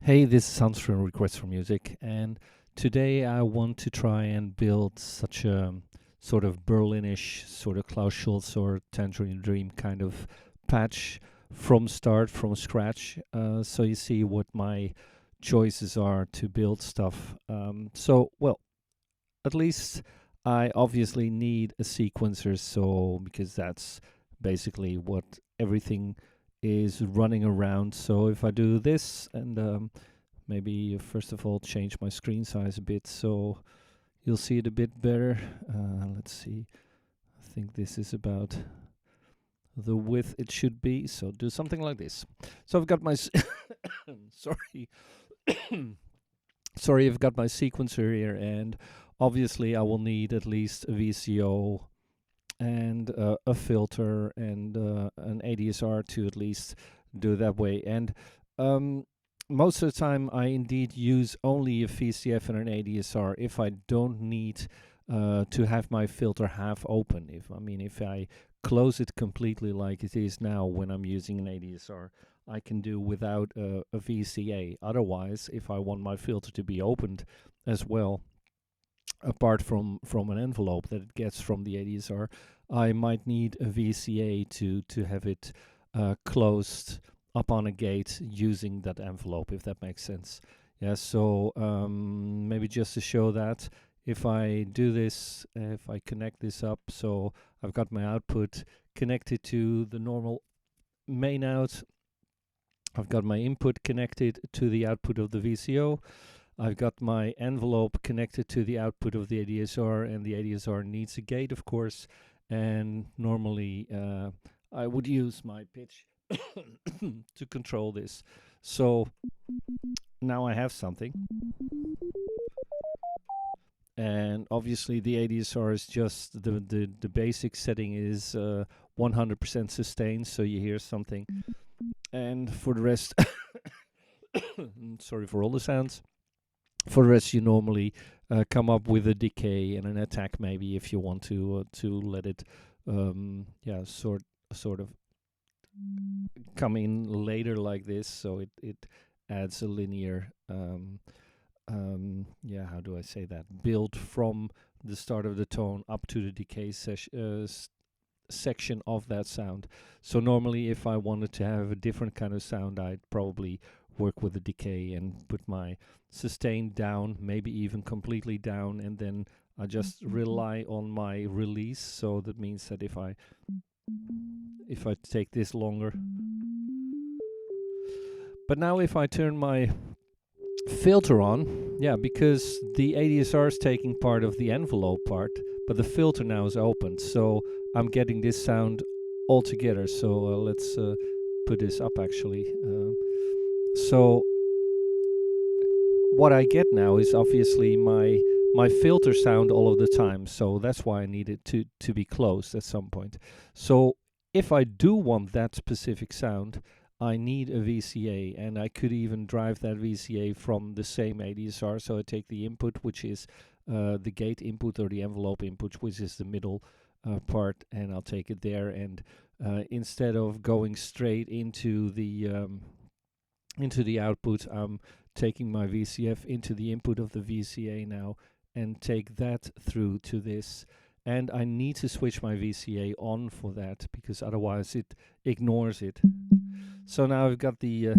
Hey, this is Hans from Request for Music, and today I want to try and build such a sort of Berlinish, sort of Klaus Schulze or Tangerine Dream kind of patch from scratch. So you see what my choices are to build stuff. Well, at least I obviously need a sequencer, so because that's basically what everything is running around. So if I do this and maybe first of all change my screen size a bit so you'll see it a bit better. Let's see. I think this is about the width it should be. So do something like this. So I've got my sorry. Sorry, I've got my sequencer here, and obviously I will need at least a VCO and a filter and an ADSR to at least do it that way. And um, most of the time I indeed use only a VCF and an ADSR if I don't need to have my filter half open. If I close it completely like it is now when I'm using an ADSR, I can do without a VCA. Otherwise, if I want my filter to be opened as well, apart from an envelope that it gets from the ADSR, I might need a VCA to have it closed up on a gate using that envelope, if that makes sense. Yeah, so maybe just to show that, if I do this, if I connect this up, so I've got my output connected to the normal main out, I've got my input connected to the output of the VCO, I've got my envelope connected to the output of the ADSR, and the ADSR needs a gate, of course, and normally I would use my pitch to control this. So now I have something, and obviously the ADSR is just the basic setting is 100% sustained, so you hear something, and for the rest, sorry for all the sounds. For the rest, you normally come up with a decay and an attack, maybe if you want to let it, sort of come in later like this, so it adds a linear, how do I say that? Build from the start of the tone up to the decay section of that sound. So normally, if I wanted to have a different kind of sound, I'd probably work with the decay and put my sustain down, maybe even completely down, and then I just rely on my release. So that means that if I take this longer, but now if I turn my filter on, yeah, because the ADSR is taking part of the envelope part, but the filter now is opened, so I'm getting this sound all together. So let's put this up actually. So what I get now is obviously my filter sound all of the time, so that's why I need it to be closed at some point. So if I do want that specific sound, I need a VCA, and I could even drive that VCA from the same ADSR. So I take the input, which is the gate input or the envelope input, which is the middle part, and I'll take it there. And instead of going straight into the output, I'm taking my VCF into the input of the VCA now and take that through to this. And I need to switch my VCA on for that, because otherwise it ignores it. So now I've got the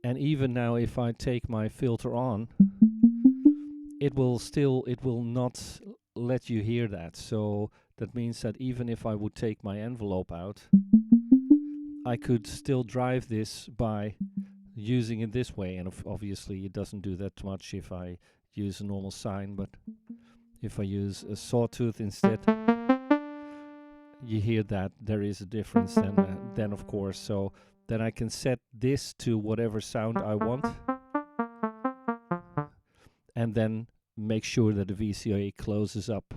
and even now if I take my filter on, it will not let you hear that. So that means that even if I would take my envelope out, I could still drive this by using it this way. And obviously it doesn't do that much if I use a normal sine, but if I use a sawtooth instead, you hear that there is a difference then of course. So then I can set this to whatever sound I want, and then make sure that the VCA closes up.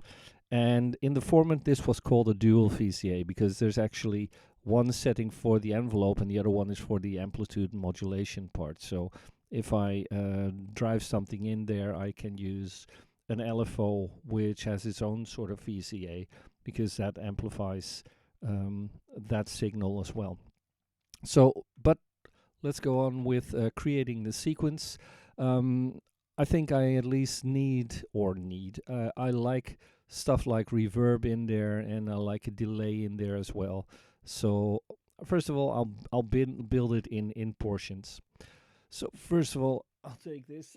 And in the format, this was called a dual VCA, because there's actually one setting for the envelope and the other one is for the amplitude modulation part. So if I drive something in there, I can use an LFO which has its own sort of VCA, because that amplifies that signal as well. So, but let's go on with creating the sequence. I think I at least I like stuff like reverb in there, and I like a delay in there as well. So first of all, I'll build it in portions. So first of all, I'll take this.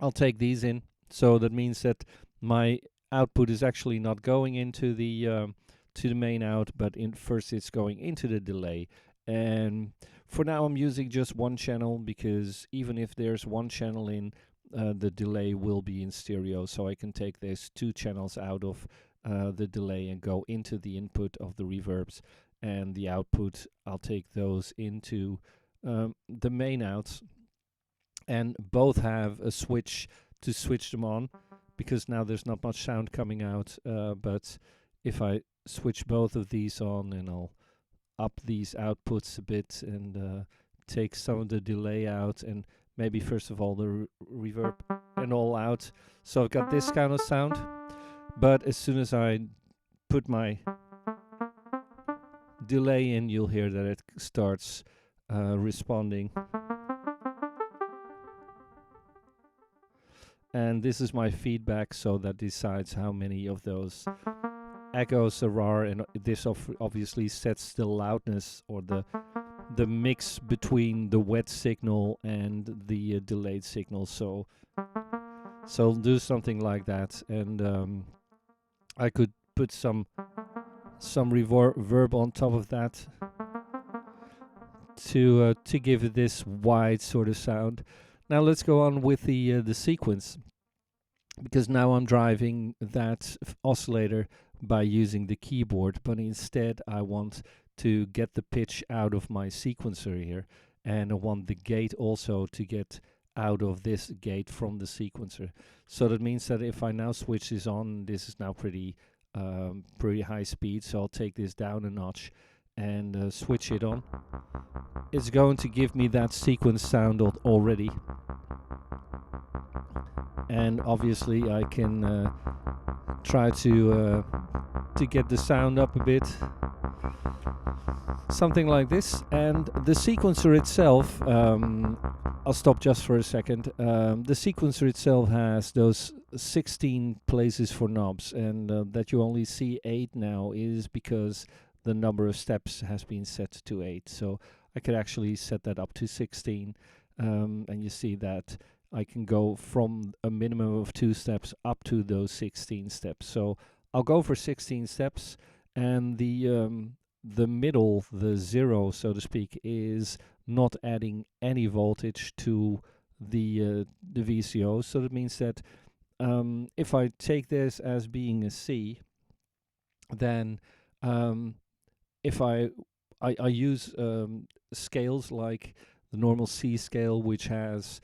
I'll take these in. So that means that my output is actually not going into the to the main out, but in first it's going into the delay. And for now, I'm using just one channel, because even if there's one channel in, the delay will be in stereo. So I can take these two channels out of the delay and go into the input of the reverbs, and the output, I'll take those into the main outs. And both have a switch to switch them on, because now there's not much sound coming out. But if I switch both of these on, and I'll up these outputs a bit, and take some of the delay out, and maybe first of all the reverb and all out. So I've got this kind of sound, but as soon as I put my delay in, you'll hear that it starts responding. And this is my feedback, so that decides how many of those echoes there are, and this obviously sets the loudness, or the mix between the wet signal and the delayed signal. So I'll do something like that, and I could put some reverb on top of that to give it this wide sort of sound. Now let's go on with the sequence, because now I'm driving that oscillator by using the keyboard, but instead I want to get the pitch out of my sequencer here, and I want the gate also to get out of this gate from the sequencer. So that means that if I now switch this on, this is now pretty high speed, so I'll take this down a notch and switch it on. It's going to give me that sequence sound already, and obviously I can try to get the sound up a bit, something like this. And the sequencer itself, I'll stop just for a second. The sequencer itself has those 16 places for knobs, and that you only see 8 now is because the number of steps has been set to 8. So I could actually set that up to 16, and you see that I can go from a minimum of 2 steps up to those 16 steps. So I'll go for 16 steps, and the middle, the 0, so to speak, is not adding any voltage to the VCO. So that means that if I take this as being a C, then if I use scales like the normal C scale, which has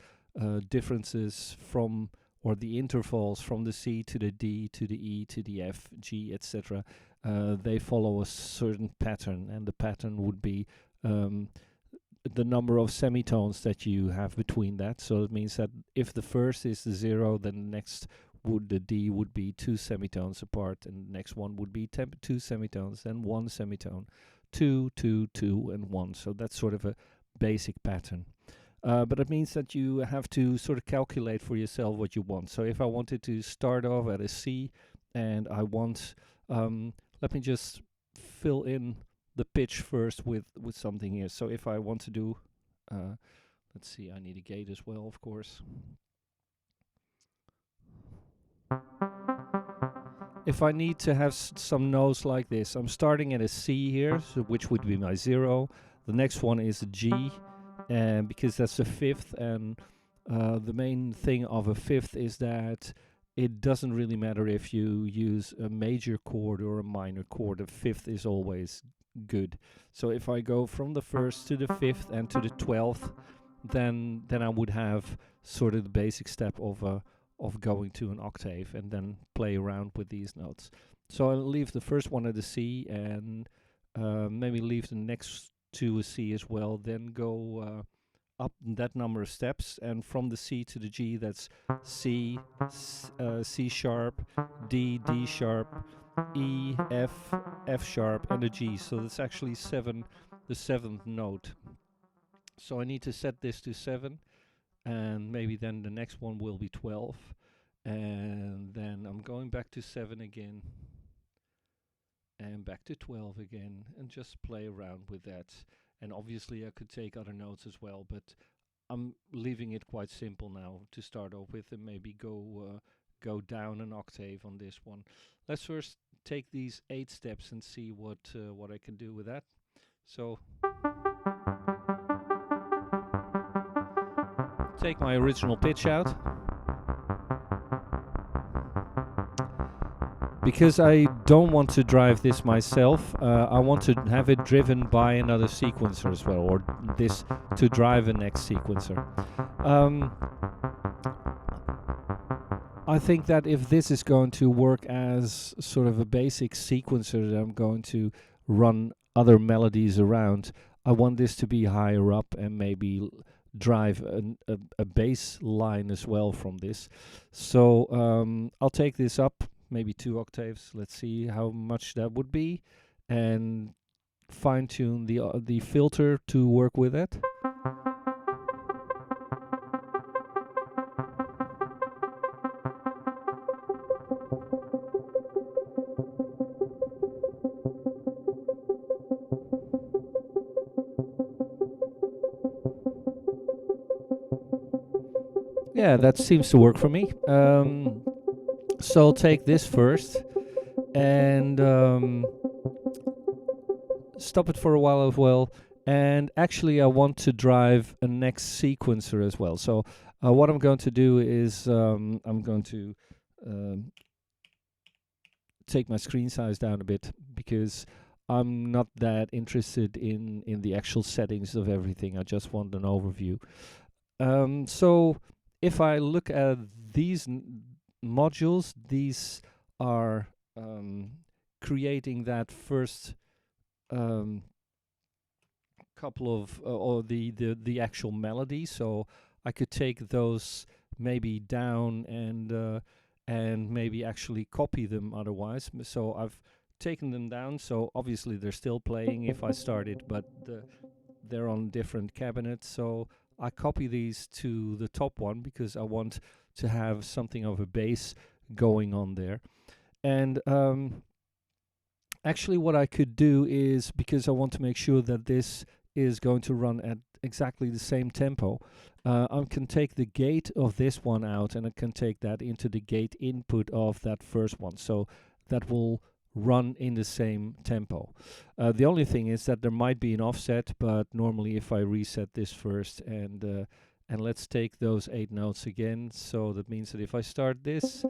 differences from, or the intervals from the C to the D to the E to the F, G, etc. They follow a certain pattern, and the pattern would be the number of semitones that you have between that. So it means that if the first is the 0, then the next the D would be 2 semitones apart, and the next one would be 2 semitones, then 1 semitone, 2, 2, 2, and 1. So that's sort of a basic pattern. But it means that you have to sort of calculate for yourself what you want. So if I wanted to start off at a C, and I want, let me just fill in the pitch first with something here. So if I want to do, let's see, I need a gate as well, of course. If I need to have some notes like this, I'm starting at a C here, so which would be my 0. The next one is a G, and because that's the 5th, and the main thing of a 5th is that it doesn't really matter if you use a major chord or a minor chord. A 5th is always good. So if I go from the 1st to the 5th and to the 12th, then I would have sort of the basic step of going to an octave, and then play around with these notes. So I'll leave the first one at a C, and maybe leave the next to a C as well, then go up that number of steps, and from the C to the G, that's C, C sharp, D, D sharp, E, F, F sharp, and a G. So that's actually 7, the 7th note. So I need to set this to 7, and maybe then the next one will be 12. And then I'm going back to 7 again, and back to 12 again, and just play around with that. And obviously I could take other notes as well, but I'm leaving it quite simple now to start off with, and maybe go down an octave on this one. Let's first take these 8 steps and see what I can do with that. So take my original pitch out. Because I don't want to drive this myself, I want to have it driven by another sequencer as well, or this to drive a next sequencer. I think that if this is going to work as sort of a basic sequencer that I'm going to run other melodies around, I want this to be higher up and maybe drive a bass line as well from this. So I'll take this up maybe 2 octaves. Let's see how much that would be, and fine tune the filter to work with it. Yeah, that seems to work for me. So I'll take this first and stop it for a while as well. And actually I want to drive a next sequencer as well. So what I'm going to do is I'm going to take my screen size down a bit, because I'm not that interested in the actual settings of everything. I just want an overview. So if I look at these modules, these are creating that first couple of or the actual melody. So I could take those maybe down and maybe actually copy them otherwise. So I've taken them down, so obviously they're still playing if I started, but they're on different cabinets. So I copy these to the top one because I want to have something of a bass going on there. And actually what I could do is, because I want to make sure that this is going to run at exactly the same tempo, I can take the gate of this one out and I can take that into the gate input of that first one. So that will run in the same tempo. The only thing is that there might be an offset, but normally if I reset this first and let's take those 8 notes again. So that means that if I start this,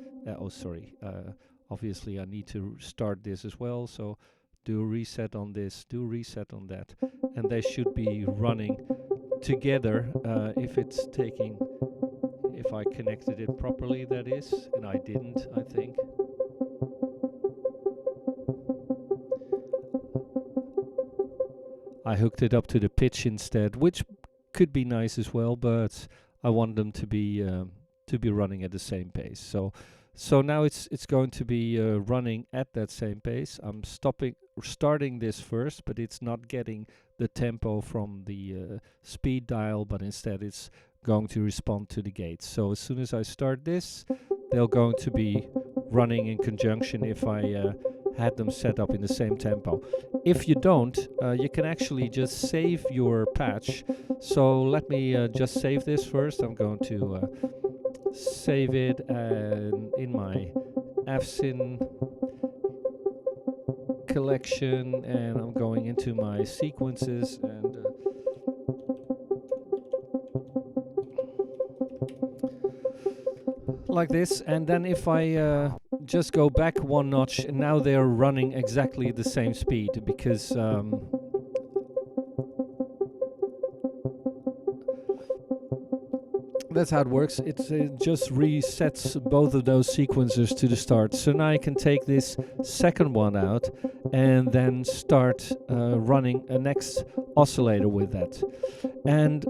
obviously I need to start this as well. So do a reset on this, do a reset on that, and they should be running together if I connected it properly, that is, and I didn't, I think. I hooked it up to the pitch instead, which could be nice as well, but I want them to be running at the same pace. So now it's going to be running at that same pace. I'm starting this first, but it's not getting the tempo from the speed dial, but instead it's going to respond to the gates. So as soon as I start this, they're going to be running in conjunction if I had them set up in the same tempo. If you don't, you can actually just save your patch. So let me just save this first. I'm going to save it in my F SYN collection, and I'm going into my sequences and like this. And then if I just go back 1 notch, and now they're running exactly the same speed, because that's how it works. It just resets both of those sequencers to the start. So now I can take this second one out and then start running a next oscillator with that. And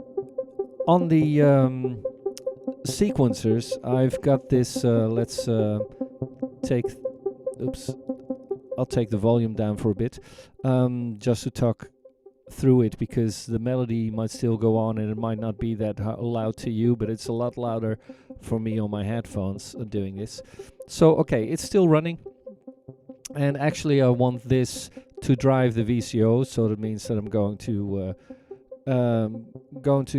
on the sequencers, I've got this, let's take, I'll take the volume down for a bit, just to talk through it, because the melody might still go on and it might not be that loud to you, but it's a lot louder for me on my headphones doing this. So okay, it's still running, and actually I want this to drive the VCO, so that means that I'm going to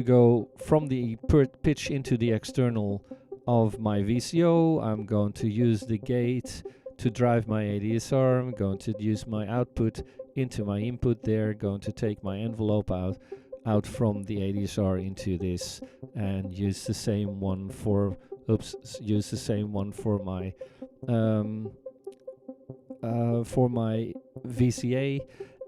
go from the pitch into the external of my VCO. I'm going to use the gate to drive my ADSR. I'm going to use my output into my input there, going to take my envelope out from the ADSR into this, and use the same one for my VCA.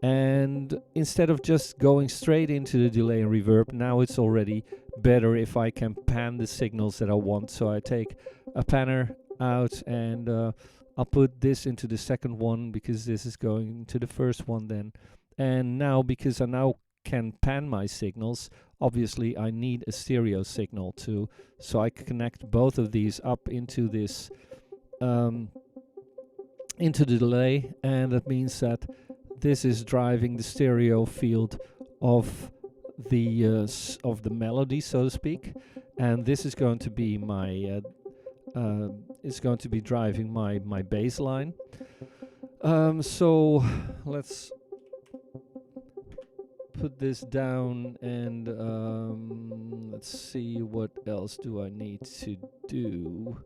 And instead of just going straight into the delay and reverb, now it's already better if I can pan the signals that I want. So I take a panner out, and I'll put this into the second one because this is going to the first one then. And now, because I now can pan my signals, obviously I need a stereo signal too, so I connect both of these up into this into the delay, and that means that this is driving the stereo field of the melody, so to speak, and this is going to be my it's going to be driving my bass line. So let's put this down, and let's see, what else do I need to do?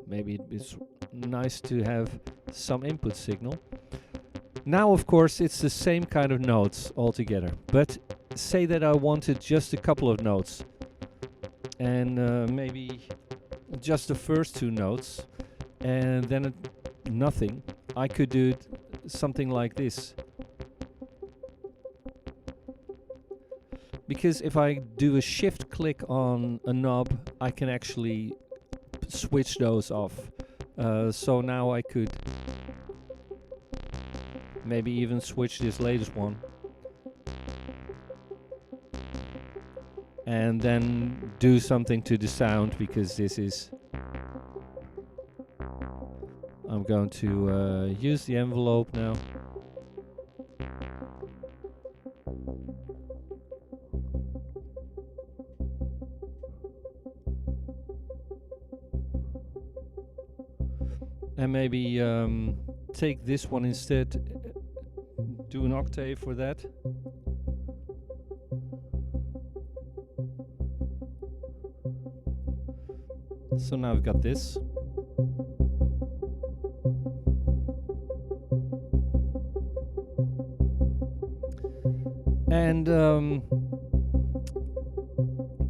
Maybe it's nice to have some input signal. Now, of course, it's the same kind of notes altogether, but say that I wanted just a couple of notes, and maybe just the first two notes, and then nothing. I could do something like this. Because if I do a shift click on a knob, I can actually switch those off. So now I could maybe even switch this latest one, and then do something to the sound, because this is... I'm going to use the envelope now. And maybe take this one instead, do an octave for that. So now I've got this. And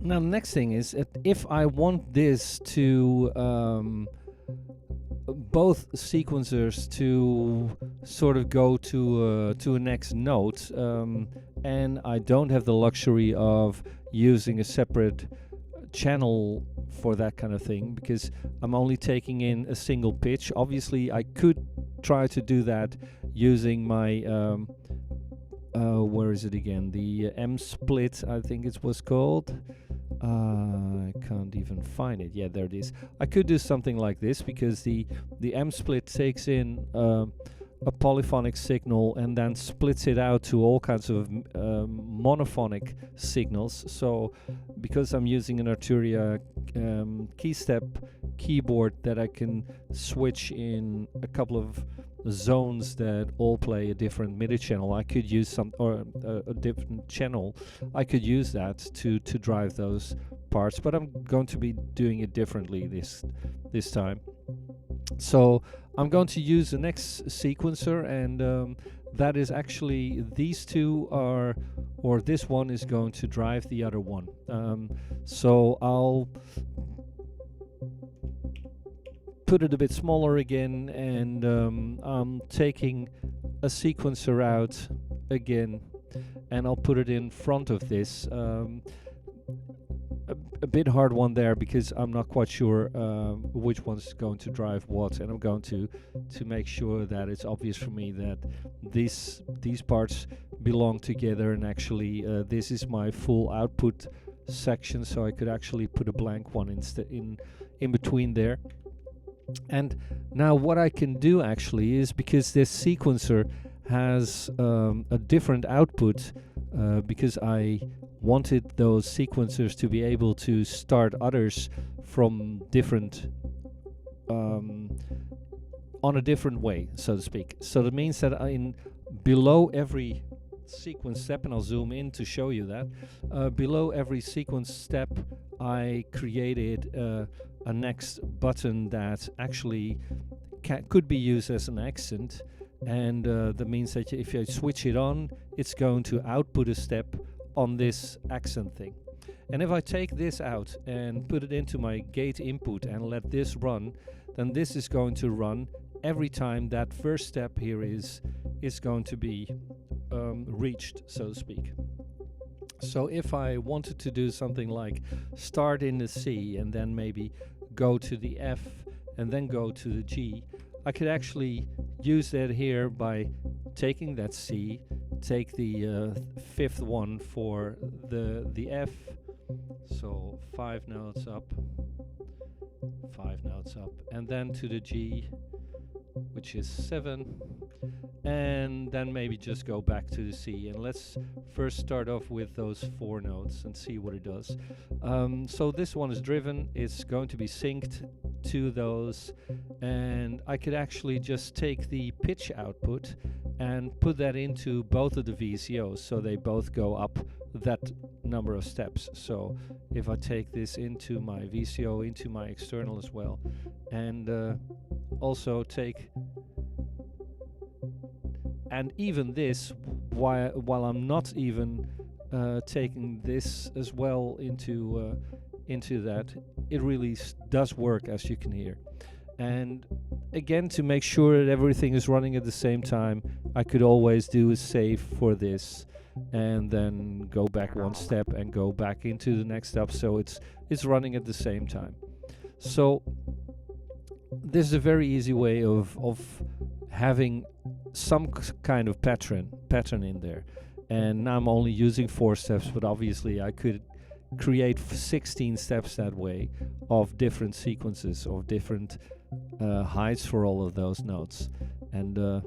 now the next thing is that if I want this to both sequencers to sort of go to a next note, and I don't have the luxury of using a separate channel for that kind of thing, because I'm only taking in a single pitch. Obviously I could try to do that using my where is it again? The M split, I think it was called. I can't even find it. Yeah, there it is. I could do something like this, because the M split takes in a polyphonic signal and then splits it out to all kinds of monophonic signals. So because I'm using an Arturia keystep keyboard that I can switch in a couple of zones that all play a different MIDI channel, I could use a different channel. I could use that to drive those parts, but I'm going to be doing it differently this time. So I'm going to use the next sequencer, and that is actually these two are, or this one is going to drive the other one. So I'll put it a bit smaller again, and I'm taking a sequencer out again, and I'll put it in front of this. A bit hard one there, because I'm not quite sure which one's going to drive what, and I'm going to make sure that it's obvious for me that these parts belong together, and actually this is my full output section, so I could actually put a blank one in between there. And now what I can do actually is, because this sequencer has a different output, because I wanted those sequencers to be able to start others from different on a different way, so to speak. So that means that below every sequence step, and I'll zoom in to show you that, below every sequence step I created a next button that actually could be used as an accent, and that means that if I switch it on, it's going to output a step on this accent thing. And if I take this out and put it into my gate input and let this run, then this is going to run every time that first step here is going to be reached, so to speak. So if I wanted to do something like start in the C and then maybe go to the F and then go to the G, I could actually use that here by taking that C, take the fifth one for the F, so 5 notes up, and then to the G, which is 7, and then maybe just go back to the C. And let's first start off with those 4 notes and see what it does. So this one is driven, it's going to be synced to those, and I could actually just take the pitch output and put that into both of the VCOs, so they both go up that number of steps. So if I take this into my VCO, into my external as well, and also take, and even this, while I'm not even taking this as well into that, it really does work, as you can hear. And again, to make sure that everything is running at the same time, I could always do a save for this and then go back one step and go back into the next step, so it's running at the same time. So this is a very easy way of having some kind of pattern in there. And now I'm only using 4 steps, but obviously I could create 16 steps that way of different sequences, of different heights for all of those notes. And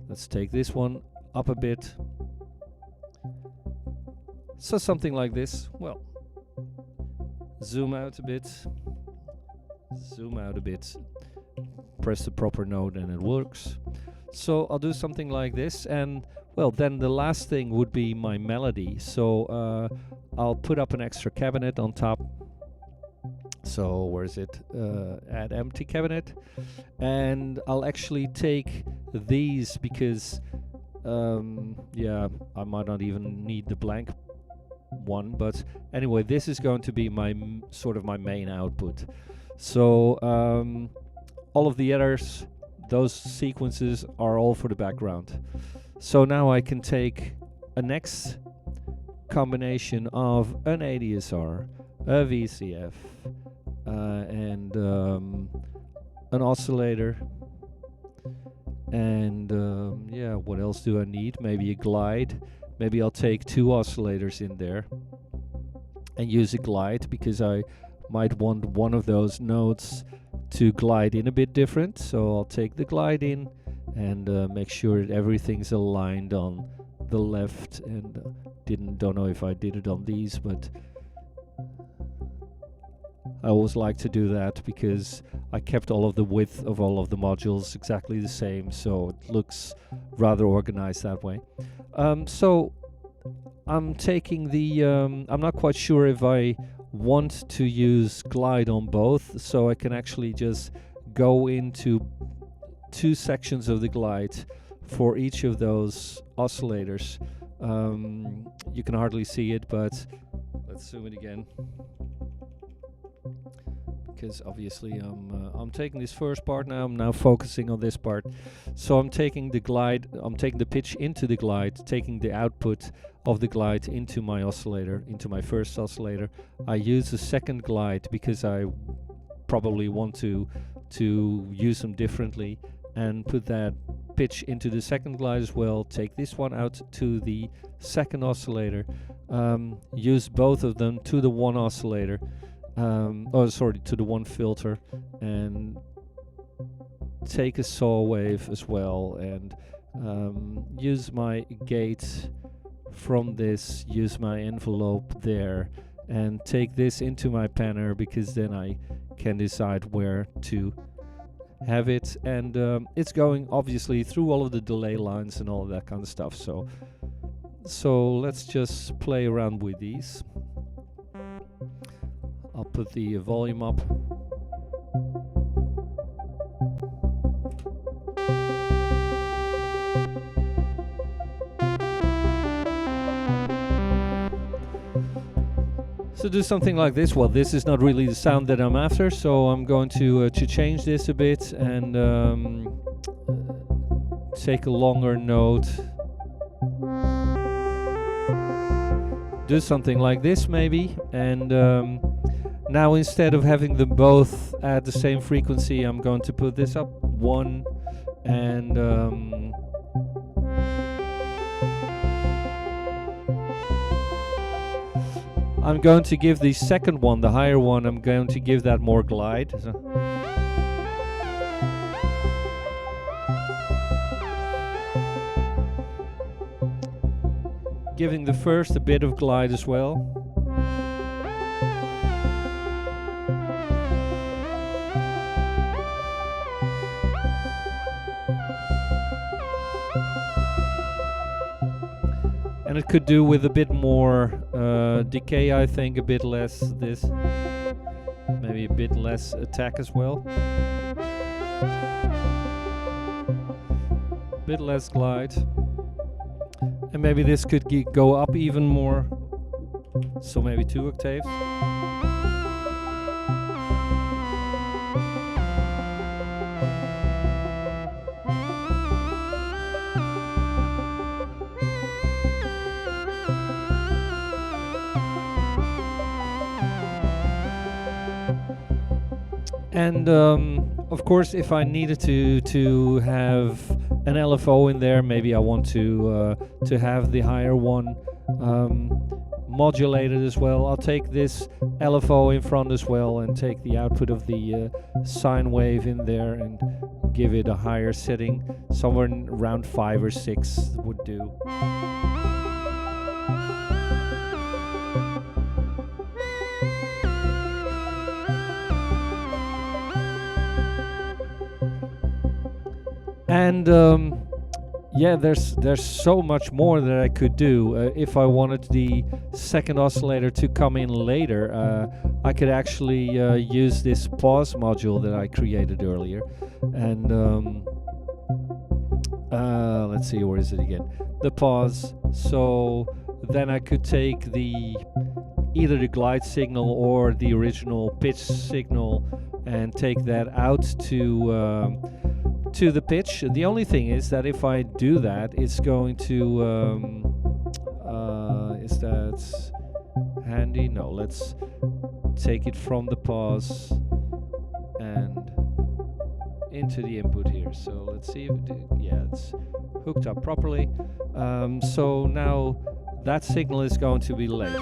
let's take this one up a bit. So something like this. Well, zoom out a bit, press the proper note and it works. So I'll do something like this, and well, then the last thing would be my melody. So I'll put up an extra cabinet on top. So where is it? Add empty cabinet, and I'll actually take these because yeah, I might not even need the blank one, but anyway, this is going to be my sort of my main output. So all of the others, those sequences are all for the background. So now I can take a next combination of an ADSR, a VCF, and an oscillator, and yeah, what else do I need? Maybe a glide. Maybe I'll take 2 oscillators in there and use a glide, because I might want one of those notes to glide in a bit different. So I'll take the glide in and make sure that everything's aligned on the left, and don't know if I did it on these, but I always like to do that because I kept all of the width of all of the modules exactly the same, so it looks rather organized that way. So I'm taking the I'm not quite sure if I want to use glide on both, so I can actually just go into 2 sections of the glide for each of those oscillators. You can hardly see it, but let's zoom it again, because obviously I'm taking this first part now. I'm now focusing on this part. So I'm taking the glide, I'm taking the pitch into the glide, taking the output of the glide into my oscillator, into my first oscillator. I use the second glide because I probably want to use them differently, and put that pitch into the second glide as well. Take this one out to the second oscillator, use both of them to the one oscillator, oh sorry, to the one filter, and take a saw wave as well, and use my gate from this, use my envelope there, and take this into my panner, because then I can decide where to have it. And it's going obviously through all of the delay lines and all of that kind of stuff. So let's just play around with these. I'll put the volume up. So do something like this. Well, this is not really the sound that I'm after, so I'm going to change this a bit and take a longer note. Do something like this maybe, and now instead of having them both at the same frequency, I'm going to put this up one, and I'm going to give the second one, the higher one, I'm going to give that more glide. So giving the first a bit of glide as well. And it could do with a bit more decay, I think, a bit less this, maybe a bit less attack as well. A bit less glide. And maybe this could go up even more, so maybe 2 octaves. And of course, if I needed to have an LFO in there, maybe I want to have the higher one modulated as well. I'll take this LFO in front as well and take the output of the sine wave in there and give it a higher setting, somewhere around 5 or 6 would do. And yeah, there's so much more that I could do. If I wanted the second oscillator to come in later, I could actually use this pause module that I created earlier. And let's see, where is it again? The pause. So then I could take either the glide signal or the original pitch signal and take that out to the pitch. The only thing is that if I do that, it's going to is that handy? No, let's take it from the pause and into the input here. So let's see if it's hooked up properly. So now that signal is going to be late.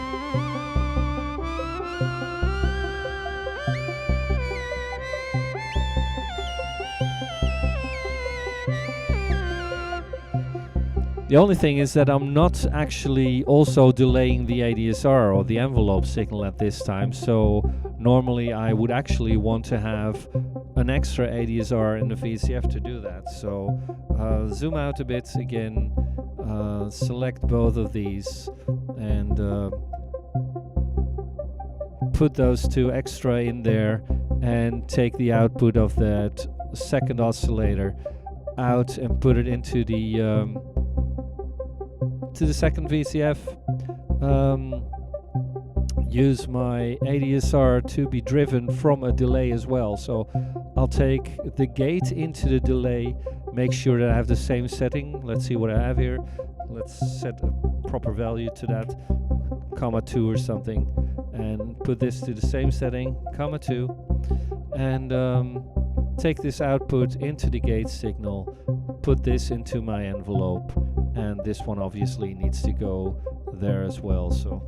The only thing is that I'm not actually also delaying the ADSR or the envelope signal at this time, so normally I would actually want to have an extra ADSR in the VCF to do that. So zoom out a bit again, select both of these and put those 2 extra in there and take the output of that second oscillator out and put it into the second VCF. Use my ADSR to be driven from a delay as well. So I'll take the gate into the delay, make sure that I have the same setting. Let's see what I have here. Let's set a proper value to that, (2) or something, and put this to the same setting, (2), and take this output into the gate signal, put this into my envelope, and this one obviously needs to go there as well. So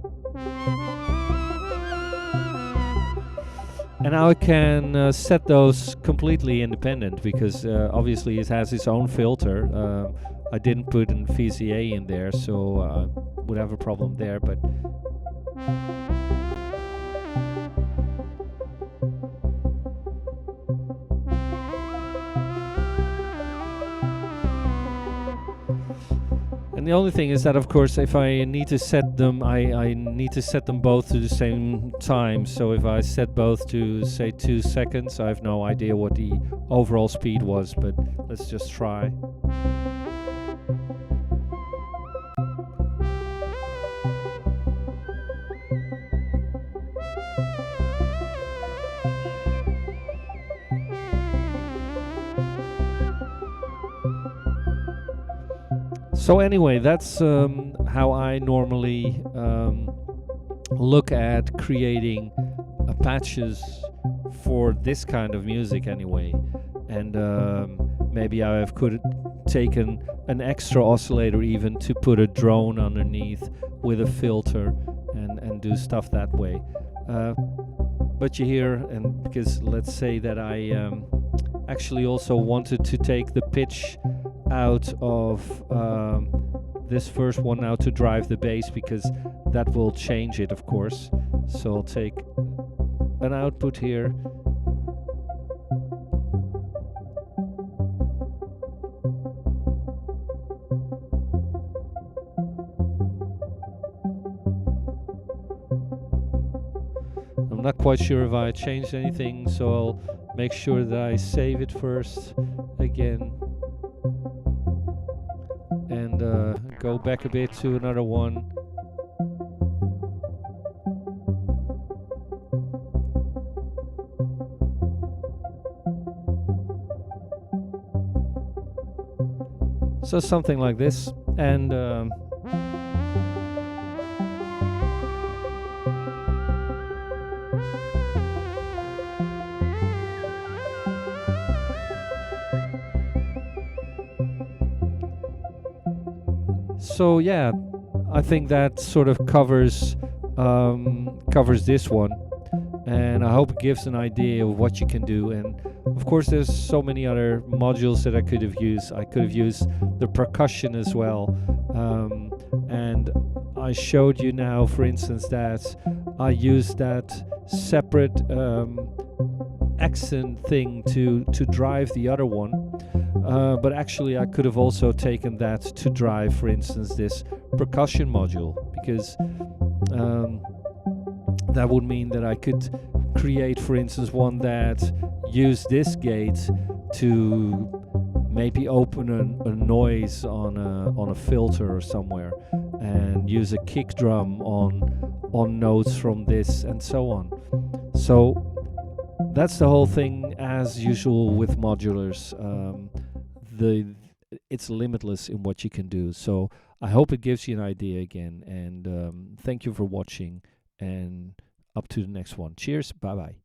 And now I can set those completely independent because obviously it has its own filter. I didn't put an VCA in there, so would have a problem there. But and the only thing is that, of course, if I need to set them, I need to set them both to the same time. So if I set both to, say, 2 seconds, I have no idea what the overall speed was, but let's just try. So anyway, that's how I normally look at creating patches for this kind of music anyway. And maybe I could have taken an extra oscillator even to put a drone underneath with a filter and do stuff that way. But you hear, and because let's say that I actually also wanted to take the pitch out of this first one now to drive the bass, because that will change it, of course. So I'll take an output here. I'm not quite sure if I changed anything, so I'll make sure that I save it first again. And go back a bit to another one. So something like this, and so yeah, I think that sort of covers this one, and I hope it gives an idea of what you can do. And of course, there's so many other modules that I could have used. I could have used the percussion as well, and I showed you now, for instance, that I used that separate accent thing to drive the other one. But actually I could have also taken that to drive, for instance, this percussion module, because that would mean that I could create, for instance, one that used this gate to maybe open a noise on a filter or somewhere, and use a kick drum on notes from this, and so on. So that's the whole thing, as usual with modulars. It's limitless in what you can do. So I hope it gives you an idea again, and thank you for watching, and up to the next one. Cheers, bye bye.